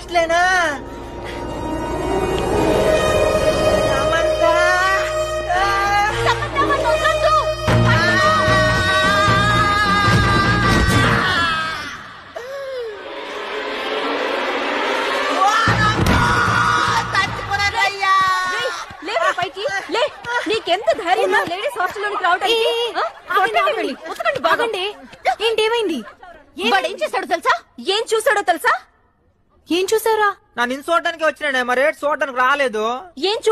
హాస్టలేనా? నీకెంత ధైర్యం లేడీస్ హాస్టల్లోనికి రావడానికి? బాగండి. ఏంటేమైంది? వాడు ఏం చేశాడో తెలుసా? ఏం చూసాడో తెలుసా? ఏం చూసారా? నన్ను చూడటానికి వచ్చినాడే, మరి చూడటానికి రాలేదు. ఏం చూడ